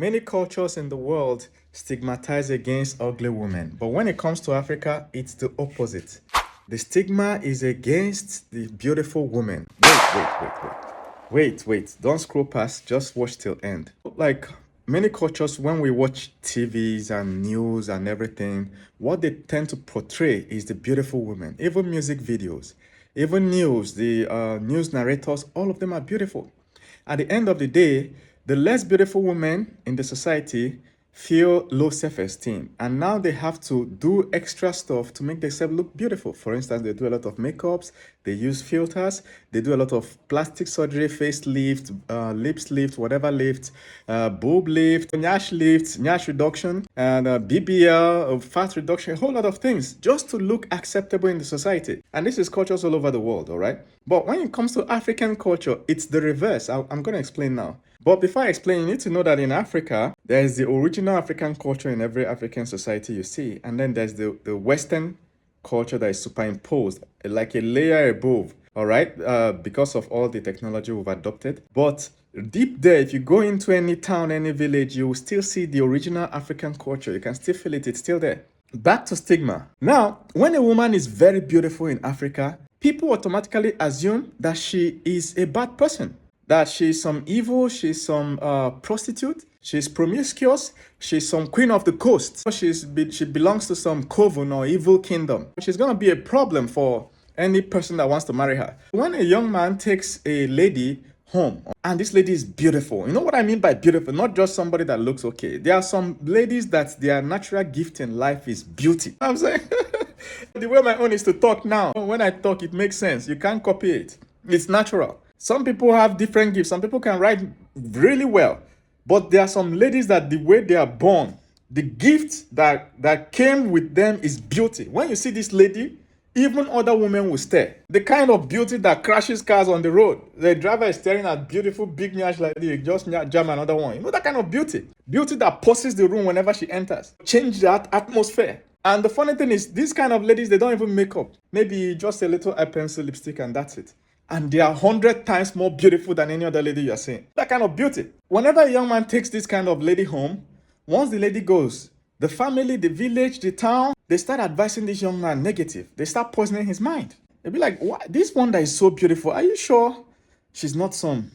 Many cultures in the world stigmatize against ugly women, but when it comes to Africa, it's the opposite. The stigma is against the beautiful woman. Wait. Don't scroll past, just watch till end. Like many cultures, when we watch TVs and news and everything, what they tend to portray is the beautiful woman. Even music videos, even news, the news narrators, all of them are beautiful. At the end of the day, the less beautiful women in the society feel low self-esteem, and now they have to do extra stuff to make themselves look beautiful. For instance, they do a lot of makeups, they use filters, they do a lot of plastic surgery, face lift, lips lift, whatever lift, boob lift, nyash reduction, and BBL, fat reduction, a whole lot of things just to look acceptable in the society. And this is cultures all over the world, all right? But when it comes to African culture, it's the reverse. I'm going to explain now. But before I explain, you need to know that in Africa, there is the original African culture in every African society you see. And then there's the Western culture that is superimposed, like a layer above, all right? Because of all the technology we've adopted. But deep there, if you go into any town, any village, you will still see the original African culture. You can still feel it. It's still there. Back to stigma. Now, when a woman is very beautiful in Africa, people automatically assume that she is a bad person, that she's some evil, she's some prostitute, she's promiscuous, she's some queen of the coast, she belongs to some coven or evil kingdom. She's gonna be a problem for any person that wants to marry her. When a young man takes a lady home and this lady is beautiful, you know what I mean by beautiful? Not just somebody that looks okay. There are some ladies that their natural gift in life is beauty. I'm saying the way my own is to talk now. When I talk, it makes sense. You can't copy it. It's natural. Some people have different gifts. Some people can write really well. But there are some ladies that the way they are born, the gift that came with them is beauty. When you see this lady, even other women will stare. The kind of beauty that crashes cars on the road. The driver is staring at beautiful big nyash like this, just jam another one. You know that kind of beauty. Beauty that pulses the room whenever she enters. Change that atmosphere. And the funny thing is, these kind of ladies, they don't even make up. Maybe just a little eye pencil, lipstick, and that's it. And they are 100 times more beautiful than any other lady you're seeing. That kind of beauty. Whenever a young man takes this kind of lady home, once the lady goes, the family, the village, the town, they start advising this young man negative. They start poisoning his mind. They'll be like, what? This one that is so beautiful, are you sure she's not some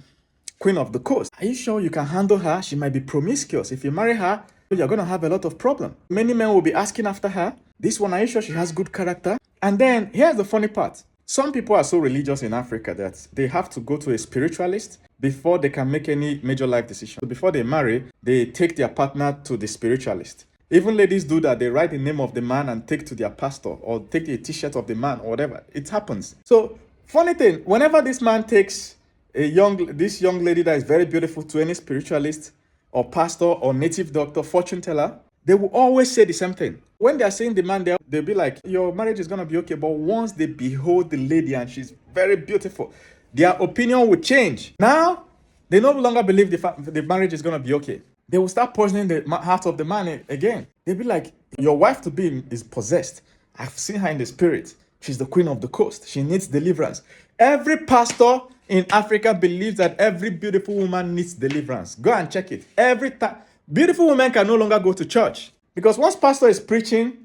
queen of the coast? Are you sure you can handle her? She might be promiscuous. If you marry her, you're going to have a lot of problems. Many men will be asking after her. This one, are you sure she has good character? And then here's the funny part. Some people are so religious in Africa that they have to go to a spiritualist before they can make any major life decision. So before they marry, they take their partner to the spiritualist. Even ladies do that. They write the name of the man and take to their pastor or take a t-shirt of the man or whatever. It happens. So funny thing, whenever this man takes this young lady that is very beautiful to any spiritualist or pastor or native doctor, fortune teller, they will always say the same thing. When they are saying the man, they'll be like, your marriage is going to be okay. But once they behold the lady and she's very beautiful, their opinion will change. Now, they no longer believe the marriage is going to be okay. They will start poisoning the heart of the man again. They'll be like, your wife-to-be is possessed. I've seen her in the spirit. She's the queen of the coast. She needs deliverance. Every pastor in Africa believes that every beautiful woman needs deliverance. Go and check it. Every time. Beautiful women can no longer go to church. Because once pastor is preaching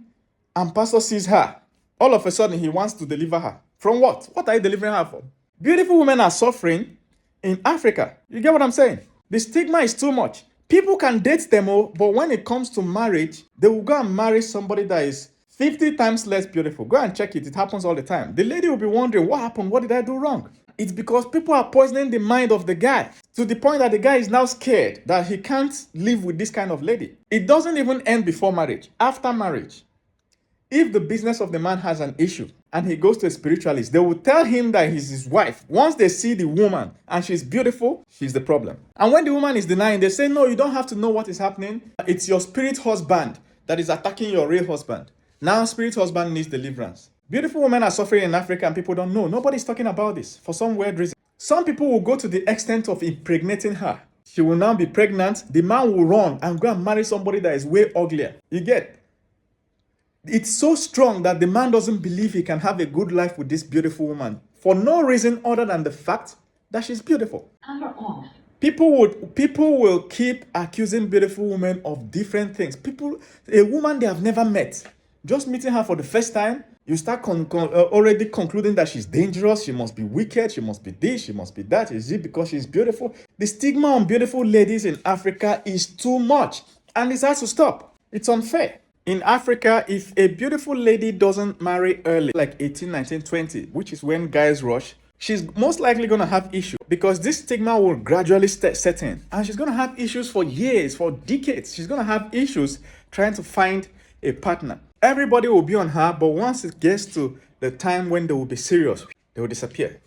and pastor sees her, all of a sudden he wants to deliver her. From what? What are you delivering her from? Beautiful women are suffering in Africa. You get what I'm saying? The stigma is too much. People can date them, but when it comes to marriage, they will go and marry somebody that is 50 times less beautiful. Go and check it. It happens all the time. The lady will be wondering, what happened? What did I do wrong? It's because people are poisoning the mind of the guy to the point that the guy is now scared that he can't live with this kind of lady. It doesn't even end before marriage. After marriage, if the business of the man has an issue and he goes to a spiritualist, they will tell him that he's his wife. Once they see the woman and she's beautiful, she's the problem. And when the woman is denying, they say, no, you don't have to know what is happening. It's your spirit husband that is attacking your real husband. Now spirit husband needs deliverance. Beautiful women are suffering in Africa and people don't know. Nobody's talking about this for some weird reason. Some people will go to the extent of impregnating her. She will now be pregnant. The man will run and go and marry somebody that is way uglier. You get? It's so strong that the man doesn't believe he can have a good life with this beautiful woman for no reason other than the fact that she's beautiful. Power off. People will keep accusing beautiful women of different things. A woman they have never met, just meeting her for the first time, you start already concluding that she's dangerous, she must be wicked, she must be this, she must be that. Is it because she's beautiful? The stigma on beautiful ladies in Africa is too much, and it has to stop. It's unfair. In Africa, if a beautiful lady doesn't marry early, like 18, 19, 20, which is when guys rush, she's most likely going to have issues because this stigma will gradually set in. And she's going to have issues for years, for decades. She's going to have issues trying to find a partner. Everybody will be on her, but once it gets to the time when they will be serious, they will disappear.